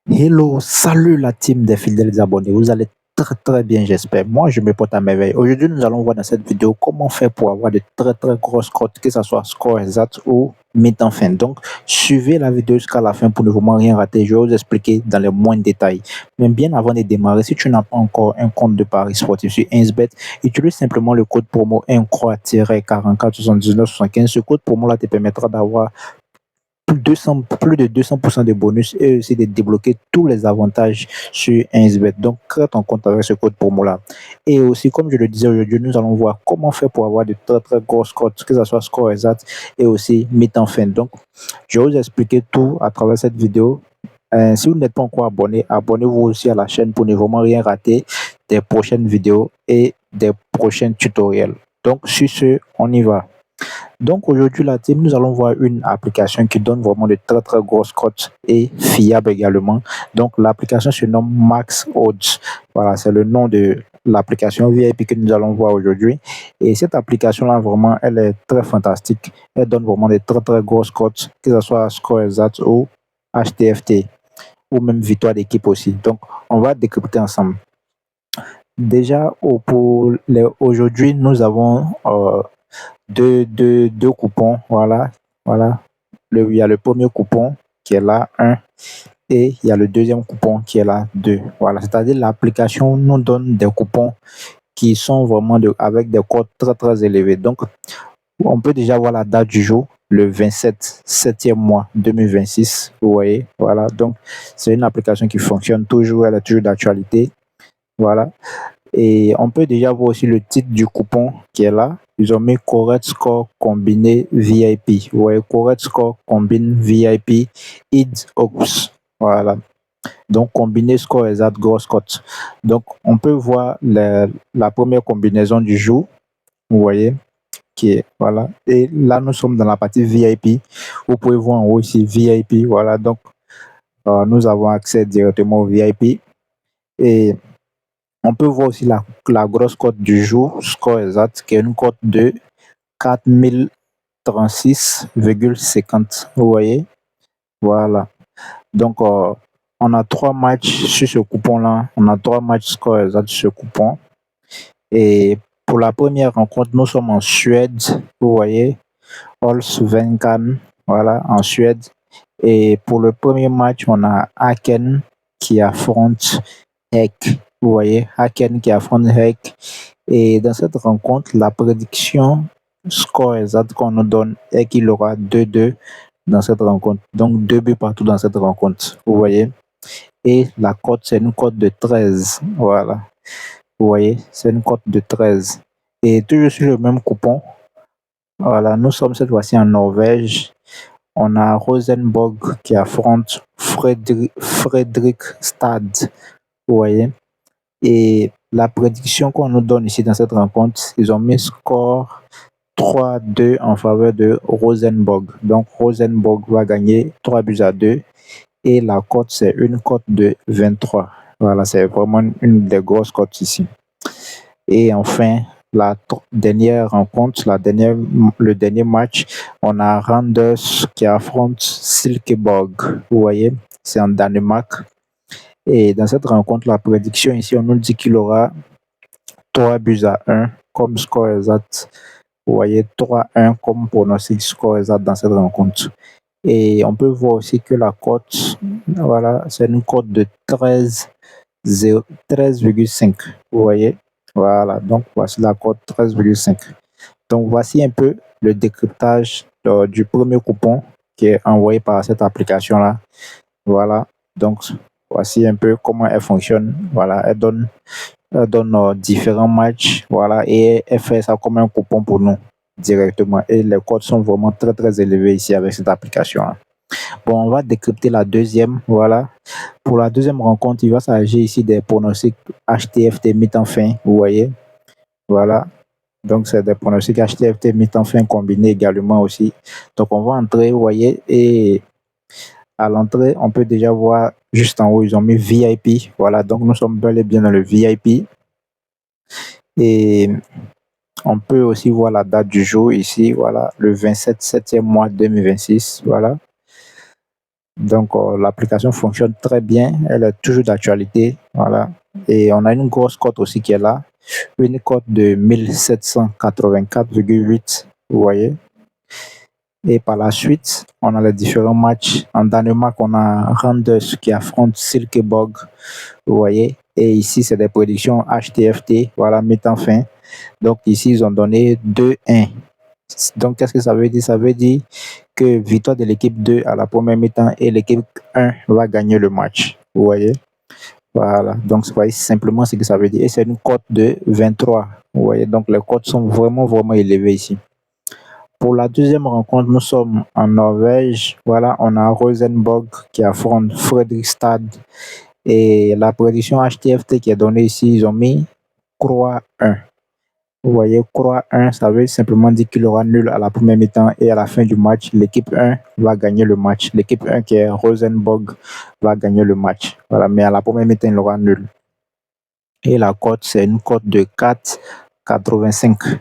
Hello, salut la team des fidèles abonnés. Vous allez très bien, j'espère. Moi, je me porte à merveille. Aujourd'hui, nous allons voir dans cette vidéo comment faire pour avoir de très grosses cotes, que ce soit score exact ou mi-temps fin. Donc, suivez la vidéo jusqu'à la fin pour ne vraiment rien rater. Je vais vous expliquer dans les moindres détails. Mais bien avant de démarrer, si tu n'as pas encore un compte de paris sportif sur 1xBet, utilise simplement le code promo incroix-447975. Ce code promo-là te permettra d'avoir plus de 200% de bonus et aussi de débloquer tous les avantages sur 1xBet. Donc, crée ton compte avec ce code promo-là. Et aussi, comme je le disais aujourd'hui, nous allons voir comment faire pour avoir de très grosses cotes, que ce soit score exact et aussi mi-temps fin. Donc, je vais vous expliquer tout à travers cette vidéo. Si vous n'êtes pas encore abonné, abonnez-vous aussi à la chaîne pour ne vraiment rien rater des prochaines vidéos et des prochains tutoriels. Donc, sur ce, on y va. Donc aujourd'hui, la team, nous allons voir une application qui donne vraiment de très grosses cotes et fiable également. Donc l'application se nomme Max Odds. Voilà, c'est le nom de l'application VIP que nous allons voir aujourd'hui. Et cette application-là, vraiment, elle est très fantastique. Elle donne vraiment de très grosses cotes, que ce soit score exact ou HTFT, ou même victoire d'équipe aussi. Donc, on va décrypter ensemble. Déjà, aujourd'hui, nous avons deux coupons. Voilà. Il y a le premier coupon qui est là, 1, et il y a le deuxième coupon qui est là, 2. Voilà, c'est-à-dire l'application nous donne des coupons qui sont vraiment avec des codes très élevés. Donc, on peut déjà voir la date du jour, le 27, 7e mois 2026. Vous voyez, voilà. Donc, c'est une application qui fonctionne toujours, elle est toujours d'actualité. Voilà. Et on peut déjà voir aussi le titre du coupon qui est là. Ils ont mis Correct Score combiné VIP. Vous voyez, Correct Score combine VIP Id Ops. Voilà. Donc, combiné score exact, grosse cote. Donc, on peut voir la première combinaison du jour. Vous voyez, qui est, voilà. Et là, nous sommes dans la partie VIP. Vous pouvez voir en haut ici VIP. Voilà. Donc, nous avons accès directement au VIP. Et on peut voir aussi la grosse cote du jour, score exact, qui est une cote de 4036,50. Vous voyez? Voilà. Donc, on a 3 matchs sur ce coupon-là. On a 3 matchs score exact sur ce coupon. Et pour la première rencontre, nous sommes en Suède. Vous voyez? Allsvenskan, voilà, en Suède. Et pour le premier match, on a Aken qui affronte Heck. Vous voyez, Haken qui affronte Heck. Et dans cette rencontre, la prédiction score exact qu'on nous donne est qu'il aura 2-2 dans cette rencontre. Donc 2 buts partout dans cette rencontre. Vous voyez. Et la cote, c'est une cote de 13. Voilà. Vous voyez, c'est une cote de 13. Et toujours sur le même coupon. Voilà, nous sommes cette fois-ci en Norvège. On a Rosenborg qui affronte Fredrikstad. Vous voyez. Et la prédiction qu'on nous donne ici dans cette rencontre, ils ont mis score 3-2 en faveur de Rosenborg. Donc Rosenborg va gagner 3-2. Et la cote, c'est une cote de 23. Voilà, c'est vraiment une des grosses cotes ici. Et enfin, la dernière rencontre, le dernier match, on a Randers qui affronte Silkeborg. Vous voyez, c'est en Danemark. Et dans cette rencontre, la prédiction ici, on nous dit qu'il aura 3-1 comme score exact. Vous voyez, 3-1 comme pronostic score exact dans cette rencontre. Et on peut voir aussi que la cote, voilà, c'est une cote de 13,5. Vous voyez, voilà, donc voici la cote 13,5. Donc voici un peu le décryptage du premier coupon qui est envoyé par cette application-là. Voilà, donc voici un peu comment elle fonctionne. Voilà, elle donne différents matchs, voilà, et elle fait ça comme un coupon pour nous directement. Et les codes sont vraiment très élevés ici avec cette application-là. Bon, on va décrypter la deuxième, voilà. Pour la deuxième rencontre, il va s'agir ici des pronostics HTFT mi-temps fin, vous voyez. Voilà. Donc, c'est des pronostics HTFT mi-temps fin combinés également aussi. Donc, on va entrer, vous voyez, et à l'entrée, on peut déjà voir juste en haut, ils ont mis VIP. Voilà, donc nous sommes bel et bien dans le VIP. Et on peut aussi voir la date du jour ici, voilà, le 27 7e mois 2026, voilà. Donc, l'application fonctionne très bien. Elle est toujours d'actualité. Voilà. Et on a une grosse cote aussi qui est là. Une cote de 1784,8. Vous voyez. Et par la suite, on a les différents matchs. En Danemark, on a Randers qui affronte Silkeborg. Vous voyez. Et ici, c'est des prédictions HTFT. Voilà, mettant fin. Donc, ici, ils ont donné 2-1. Donc, qu'est-ce que ça veut dire? Ça veut dire que victoire de l'équipe 2 à la première mi-temps et l'équipe 1 va gagner le match. Vous voyez? Voilà. Donc, c'est simplement ce que ça veut dire. Et c'est une cote de 23. Vous voyez? Donc, les cotes sont vraiment, vraiment élevées ici. Pour la deuxième rencontre, nous sommes en Norvège. Voilà, on a Rosenborg qui affronte Fredrikstad. Et la prédiction HTFT qui est donnée ici, ils ont mis Croix 1. Vous voyez, Croix 1, ça veut simplement dire qu'il aura nul à la première mi-temps et à la fin du match, l'équipe 1 va gagner le match. L'équipe 1 qui est Rosenborg va gagner le match. Voilà, mais à la première mi-temps, il aura nul. Et la cote, c'est une cote de 4,85.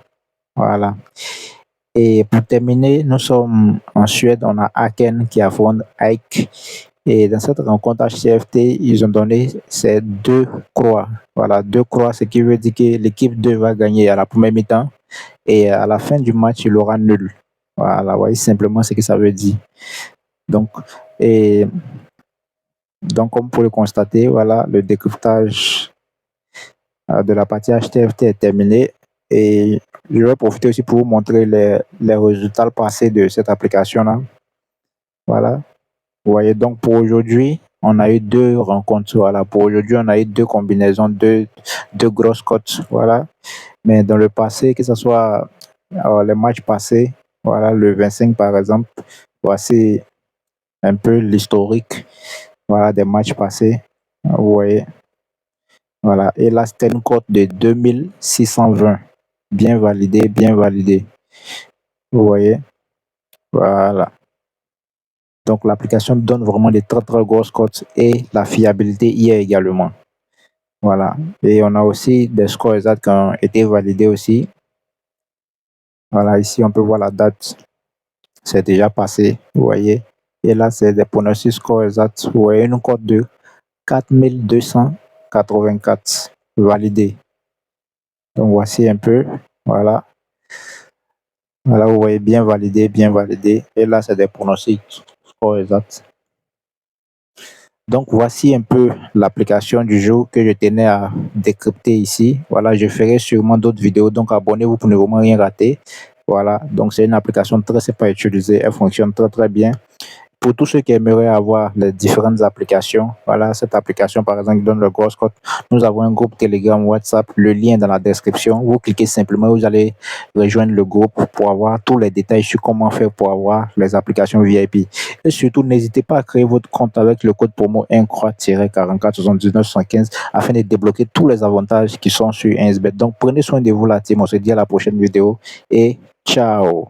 Voilà. Et pour terminer, nous sommes en Suède, on a Aken qui affronte Aik. Et dans cette rencontre HCFT, ils ont donné ces 2 croix. Voilà, 2 croix, ce qui veut dire que l'équipe 2 va gagner à la première mi-temps et à la fin du match, il aura nul. Voilà, voyez simplement ce que ça veut dire. Donc, comme vous pouvez le constater, voilà, le décryptage de la partie HTFT est terminé. Et je vais profiter aussi pour vous montrer les résultats passés de cette application-là. Voilà. Vous voyez, donc pour aujourd'hui, on a eu 2 rencontres. Voilà. Pour aujourd'hui, on a eu 2 combinaisons, 2 grosses cotes. Voilà. Mais dans le passé, que ce soit les matchs passés, voilà, le 25 par exemple, voici un peu l'historique, voilà, des matchs passés. Vous voyez. Voilà. Et là, c'était une cote de 2620. Bien validé, bien validé. Vous voyez. Voilà. Donc, l'application donne vraiment des très, très grosses cotes et la fiabilité y est également. Voilà. Et on a aussi des scores exacts qui ont été validés aussi. Voilà, ici, on peut voir la date. C'est déjà passé, vous voyez. Et là, c'est des pronostics scores exacts. Vous voyez une cote de 4284 validé. Donc, voici un peu. Voilà. Voilà, vous voyez bien validé, bien validé. Et là, c'est des pronostics scores exacts. Donc, voici un peu l'application du jour que je tenais à décrypter ici. Voilà, je ferai sûrement d'autres vidéos. Donc, abonnez-vous pour ne vraiment rien rater. Voilà, donc c'est une application très simple à utiliser. Elle fonctionne très, très bien. Pour tous ceux qui aimeraient avoir les différentes applications, voilà, cette application, par exemple, donne le gros code. Nous avons un groupe Telegram, WhatsApp, le lien est dans la description. Vous cliquez simplement, vous allez rejoindre le groupe pour avoir tous les détails sur comment faire pour avoir les applications VIP. Et surtout, n'hésitez pas à créer votre compte avec le code promo INCROIA-447975 afin de débloquer tous les avantages qui sont sur 1xBet. Donc, prenez soin de vous, la team. On se dit à la prochaine vidéo et ciao!